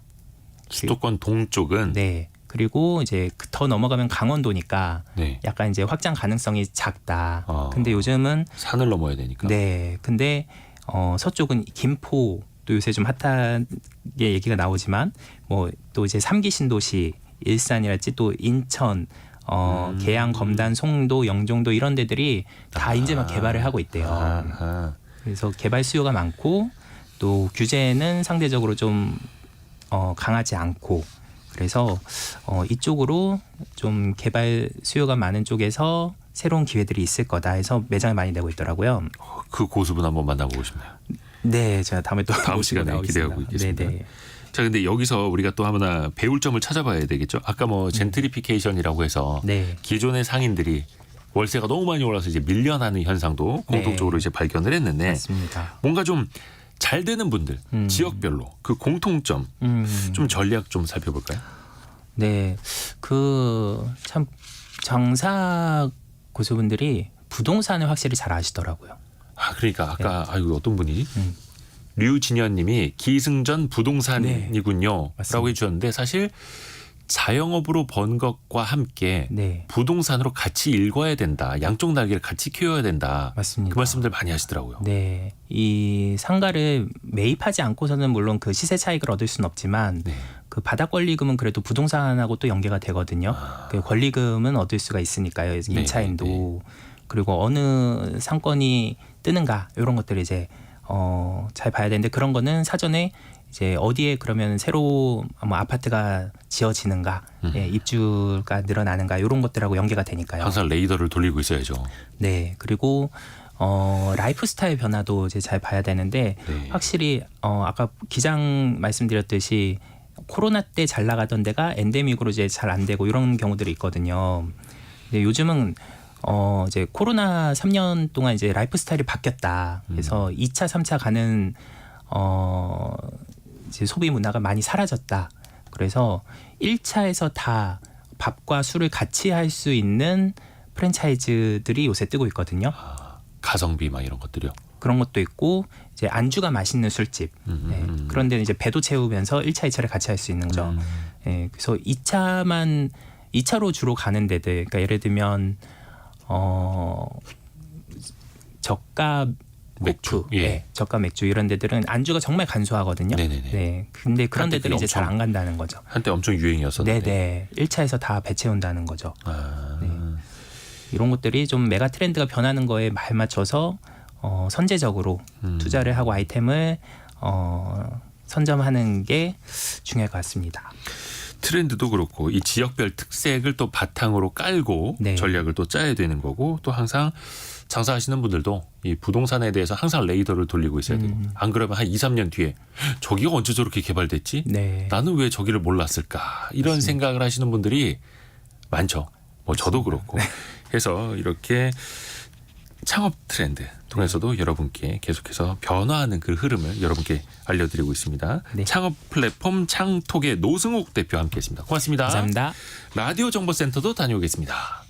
수도권 동쪽은 네. 그리고 이제 더 넘어가면 강원도니까 네. 약간 이제 확장 가능성이 작다. 근데 요즘은 산을 넘어야 되니까. 네. 근데 서쪽은 김포 또 요새 좀 핫하게 얘기가 나오지만 뭐 또 이제 3기 신도시 일산이랄지 또 인천 계양, 검단, 송도, 영종도 이런 데들이 다 이제 막 개발을 하고 있대요. 그래서 개발 수요가 많고 또 규제는 상대적으로 좀 강하지 않고 그래서 이쪽으로 좀 개발 수요가 많은 쪽에서 새로운 기회들이 있을 거다 해서 매장을 많이 내고 있더라고요. 그 고수분 한번 만나보고 싶네요. 네, 제가 다음에 또 다음 시간에 기대하고 있겠습니다. 네네. 자, 근데 여기서 우리가 또 하나 배울 점을 찾아봐야 되겠죠. 아까 뭐 젠트리피케이션이라고 해서 네. 기존의 상인들이 월세가 너무 많이 올라서 이제 밀려나는 현상도 공통적으로 이제 발견을 했는데 맞습니다. 뭔가 좀 잘 되는 분들 지역별로 그 공통점 좀 전략 좀 살펴볼까요? 네, 그 참 장사 고수분들이 부동산을 확실히 잘 아시더라고요. 그러니까 아까 이거 어떤 분이지? 류진현님이 기승전 부동산이군요 라고 해주셨는데 사실 자영업으로 번 것과 함께 부동산으로 같이 읽어야 된다. 양쪽 날개를 같이 키워야 된다. 맞습니다. 그 말씀들 많이 하시더라고요. 네, 이 상가를 매입하지 않고서는 물론 그 시세 차익을 얻을 수는 없지만 그 바닥 권리금은 그래도 부동산하고 또 연계가 되거든요. 그 권리금은 얻을 수가 있으니까요. 임차인도. 그리고 어느 상권이 뜨는가 이런 것들을 이제 잘 봐야 되는데 그런 거는 사전에 이제 어디에 그러면 새로 뭐 아파트가 지어지는가, 입주가 늘어나는가 이런 것들하고 연계가 되니까요. 항상 레이더를 돌리고 있어야죠. 네, 그리고 라이프 스타일 변화도 이제 잘 봐야 되는데 확실히 아까 기장 말씀드렸듯이 코로나 때 잘 나가던 데가 엔데믹으로 이제 잘 안 되고 이런 경우들이 있거든요. 근데 요즘은 이제 코로나 3년 동안 이제 라이프 스타일이 바뀌었다. 그래서 2차, 3차 가는 이제 소비 문화가 많이 사라졌다. 그래서 1차에서 다 밥과 술을 같이 할 수 있는 프랜차이즈들이 요새 뜨고 있거든요. 가성비 막 이런 것들이요. 그런 것도 있고 이제 안주가 맛있는 술집 예, 그런 데는 이제 배도 채우면서 1차, 2차를 같이 할 수 있는 거죠. 예, 그래서 2차로 주로 가는 데들 그러니까 예를 들면 저가 맥주, 맥주, 네, 저가 맥주 이런 데들은 안주가 정말 간소하거든요. 네네네. 네, 근데 그런 한때 데들은 이제 잘 엄청 안 간다는 거죠. 한때 엄청 유행이었었는데. 네네, 1차에서 다 배 채운다는 거죠. 아. 네. 이런 것들이 좀 메가 트렌드가 변하는 거에 발맞춰서 선제적으로 투자를 하고 아이템을 선점하는 게 중요할 것 같습니다. 트렌드도 그렇고 이 지역별 특색을 또 바탕으로 깔고 네. 전략을 또 짜야 되는 거고 또 항상 장사하시는 분들도 이 부동산에 대해서 항상 레이더를 돌리고 있어야 되고 안 그러면 한 2, 3년 뒤에 저기가 언제 저렇게 개발됐지? 네. 나는 왜 저기를 몰랐을까? 이런 맞습니다. 생각을 하시는 분들이 많죠. 뭐 저도 그렇고 해서 이렇게 창업 트렌드 통해서도 여러분께 계속해서 변화하는 그 흐름을 여러분께 알려드리고 있습니다. 네. 창업 플랫폼 창톡의 노승욱 대표와 함께했습니다. 고맙습니다. 감사합니다. 라디오 정보센터도 다녀오겠습니다.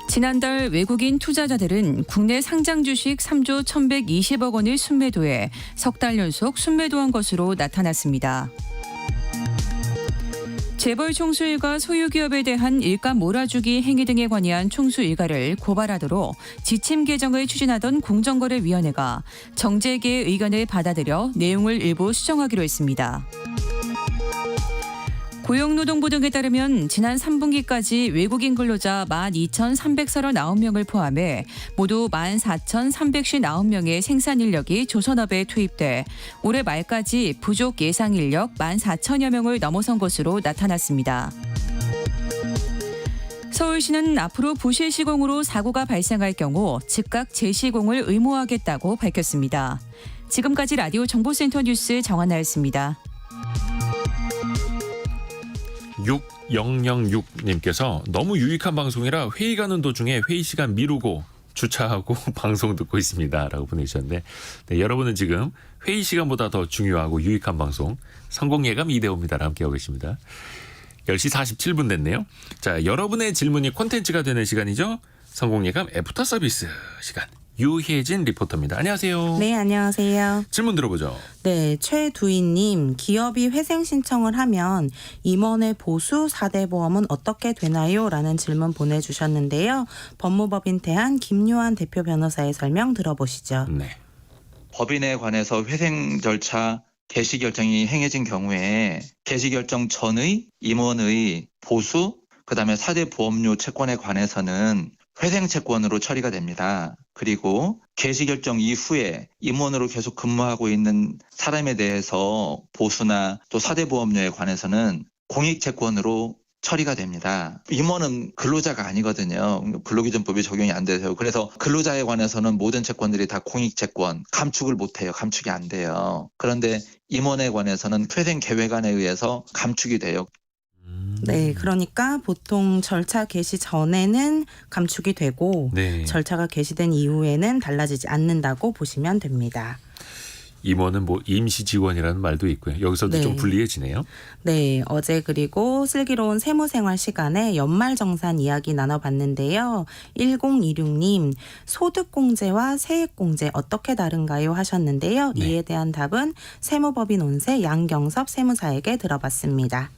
지난달 외국인 투자자들은 국내 상장 주식 3조 1,120억 원을 순매도해 석 달 연속 순매도한 것으로 나타났습니다. 재벌 총수일가 소유기업에 대한 일감 몰아주기 행위 등에 관여한 총수 일가를 고발하도록 지침 개정을 추진하던 공정거래위원회가 정재계의 의견을 받아들여 내용을 일부 수정하기로 했습니다. 고용노동부 등에 따르면 지난 3분기까지 외국인 근로자 12,339명을 포함해 모두 14,359명의 생산 인력이 조선업에 투입돼 올해 말까지 부족 예상 인력 14,000여 명을 넘어선 것으로 나타났습니다. 서울시는 앞으로 부실 시공으로 사고가 발생할 경우 즉각 재시공을 의무화하겠다고 밝혔습니다. 지금까지 라디오 정보센터 뉴스 정한나였습니다. 6006님께서 너무 유익한 방송이라 회의 가는 도중에 회의 시간 미루고 주차하고 방송 듣고 있습니다. 라고 보내주셨는데 네, 여러분은 지금 회의 시간보다 더 중요하고 유익한 방송 성공예감 이대호입니다. 함께하고 계십니다. 10시 47분 됐네요. 자, 여러분의 질문이 콘텐츠가 되는 시간이죠. 성공예감 애프터 서비스 시간. 유혜진 리포터입니다. 안녕하세요. 네, 안녕하세요. 질문 들어보죠. 네, 최두희님, 기업이 회생 신청을 하면 임원의 보수 4대 보험은 어떻게 되나요? 라는 질문 보내주셨는데요. 법무법인 태한 김요한 대표 변호사의 설명 들어보시죠. 네. 법인에 관해서 회생 절차 개시 결정이 행해진 경우에 개시 결정 전의 임원의 보수, 그다음에 4대 보험료 채권에 관해서는 회생 채권으로 처리가 됩니다. 그리고 개시 결정 이후에 임원으로 계속 근무하고 있는 사람에 대해서 보수나 또 4대 보험료에 관해서는 공익 채권으로 처리가 됩니다. 임원은 근로자가 아니거든요. 근로기준법이 적용이 안 돼서 그래서 근로자에 관해서는 모든 채권들이 다 공익 채권 감축을 못해요. 감축이 안 돼요. 그런데 임원에 관해서는 회생 계획안에 의해서 감축이 돼요. 네, 그러니까 보통 절차 개시 전에는 감축이 되고 네. 절차가 개시된 이후에는 달라지지 않는다고 보시면 됩니다. 임원은 뭐 임시 직원이라는 말도 있고요. 여기서도 네. 좀 불리해지네요. 네, 어제 그리고 슬기로운 세무생활 시간에 연말정산 이야기 나눠봤는데요. 1026님, 소득공제와 세액공제 어떻게 다른가요? 하셨는데요. 네. 이에 대한 답은 세무법인 온세 양경섭 세무사에게 들어봤습니다.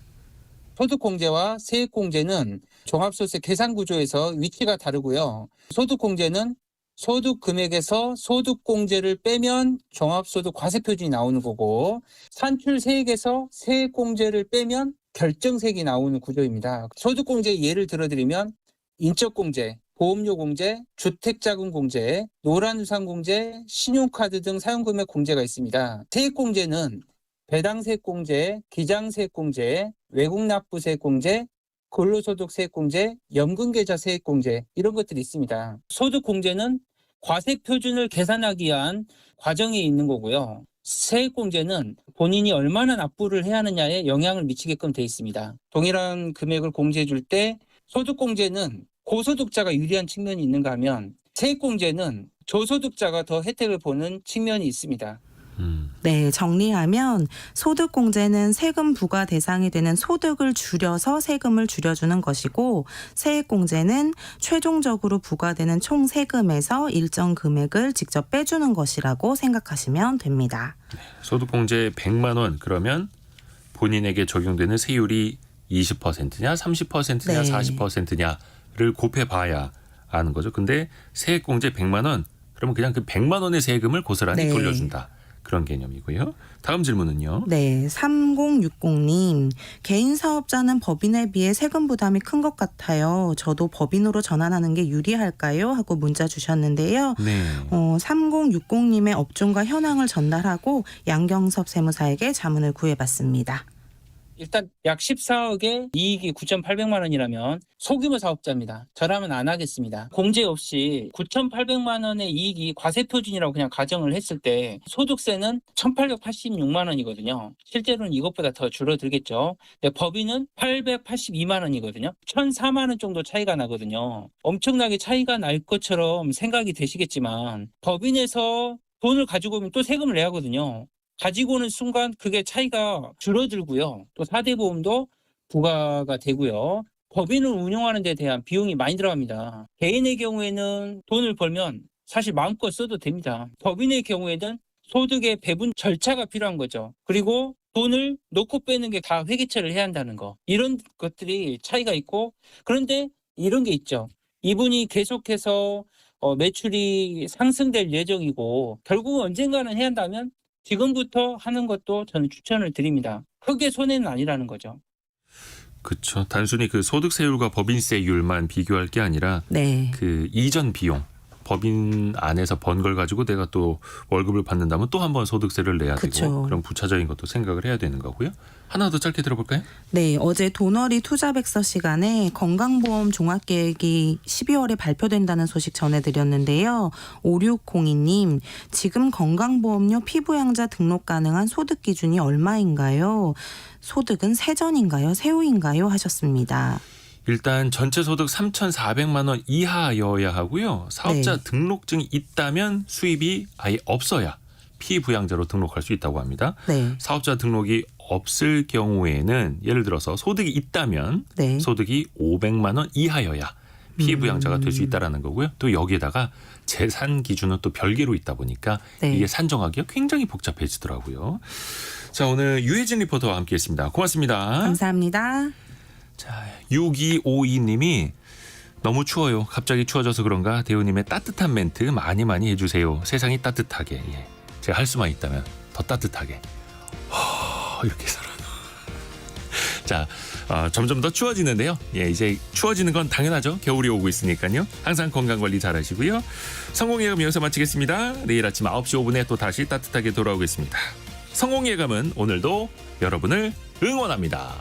소득공제와 세액공제는 종합소득세 계산구조에서 위치가 다르고요. 소득공제는 소득 금액에서 소득공제를 빼면 종합소득 과세표준이 나오는 거고 산출세액에서 세액공제를 빼면 결정세액이 나오는 구조입니다. 소득공제 예를 들어드리면 인적공제, 보험료공제, 주택자금공제, 노란우산공제, 신용카드 등 사용금액 공제가 있습니다. 세액공제는 배당세액공제, 기장세액공제, 외국납부세액공제, 근로소득세액공제, 연금계좌세액공제 이런 것들이 있습니다. 소득공제는 과세표준을 계산하기 위한 과정이 있는 거고요. 세액공제는 본인이 얼마나 납부를 해야 하느냐에 영향을 미치게끔 돼 있습니다. 동일한 금액을 공제해 줄 때 소득공제는 고소득자가 유리한 측면이 있는가 하면 세액공제는 저소득자가 더 혜택을 보는 측면이 있습니다. 네, 정리하면 소득공제는 세금 부과 대상이 되는 소득을 줄여서 세금을 줄여주는 것이고, 세액공제는 최종적으로 부과되는 총 세금에서 일정 금액을 직접 빼주는 것이라고 생각하시면 됩니다. 소득공제 100만 원 그러면 본인에게 적용되는 세율이 20%냐 30%냐 네. 40%냐를 곱해봐야 아는 거죠. 근데 세액공제 100만 원 그러면 그냥 그 100만 원의 세금을 고스란히 네. 돌려준다. 그런 개념이고요. 다음 질문은요. 네, 3060님. 개인 사업자는 법인에 비해 세금 부담이 큰 것 같아요. 저도 법인으로 전환하는 게 유리할까요? 하고 문자 주셨는데요. 네. 3060님의 업종과 현황을 전달하고 양경섭 세무사에게 자문을 구해봤습니다. 일단 약 14억의 이익이 9,800만 원이라면 소규모 사업자입니다. 저라면 안 하겠습니다. 공제 없이 9,800만 원의 이익이 과세표준이라고 그냥 가정을 했을 때 소득세는 1,886만 원이거든요. 실제로는 이것보다 더 줄어들겠죠. 근데 법인은 882만 원이거든요. 1,004만 원 정도 차이가 나거든요. 엄청나게 차이가 날 것처럼 생각이 되시겠지만 법인에서 돈을 가지고 오면 또 세금을 내야 하거든요. 가지고 오는 순간 그게 차이가 줄어들고요. 또 4대 보험도 부과가 되고요. 법인을 운영하는 데 대한 비용이 많이 들어갑니다. 개인의 경우에는 돈을 벌면 사실 마음껏 써도 됩니다. 법인의 경우에는 소득의 배분 절차가 필요한 거죠. 그리고 돈을 넣고 빼는 게 다 회계처리를 해야 한다는 거. 이런 것들이 차이가 있고, 그런데 이런 게 있죠. 이분이 계속해서 매출이 상승될 예정이고 결국은 언젠가는 해야 한다면 지금부터 하는 것도 저는 추천을 드립니다. 크게 손해는 아니라는 거죠. 그렇죠. 단순히 그 소득세율과 법인세율만 비교할 게 아니라 네. 그 이전 비용 법인 안에서 번 걸 가지고 내가 또 월급을 받는다면 또 한 번 소득세를 내야 그쵸. 되고 그런 부차적인 것도 생각을 해야 되는 거고요. 하나 더 짧게 들어볼까요? 네, 어제 도너리 투자백서 시간에 건강보험 종합계획이 12월에 발표된다는 소식 전해드렸는데요. 5602님, 지금 건강보험료 피부양자 등록 가능한 소득 기준이 얼마인가요? 소득은 세전인가요? 세후인가요? 하셨습니다. 일단 전체 소득 3,400만 원 이하여야 하고요. 사업자 네. 등록증이 있다면 수입이 아예 없어야 피부양자로 등록할 수 있다고 합니다. 네. 사업자 등록이 없을 경우에는 예를 들어서 소득이 있다면 네. 소득이 500만 원 이하여야 피부양자가 될 수 있다라는 거고요. 또 여기에다가 재산 기준은 또 별개로 있다 보니까 네. 이게 산정하기가 굉장히 복잡해지더라고요. 자, 오늘 유혜진 리포터와 함께했습니다. 고맙습니다. 감사합니다. 자, 6252님이 너무 추워요. 갑자기 추워져서 그런가 대우님의 따뜻한 멘트 많이 해주세요. 세상이 따뜻하게. 예. 제가 할 수만 있다면 더 따뜻하게. 이렇게 살아. 자, 점점 더 추워지는데요. 예, 이제 추워지는 건 당연하죠. 겨울이 오고 있으니까요. 항상 건강관리 잘하시고요. 성공예감 여기서 마치겠습니다. 내일 아침 9시 5분에 또 다시 따뜻하게 돌아오겠습니다. 성공예감은 오늘도 여러분을 응원합니다.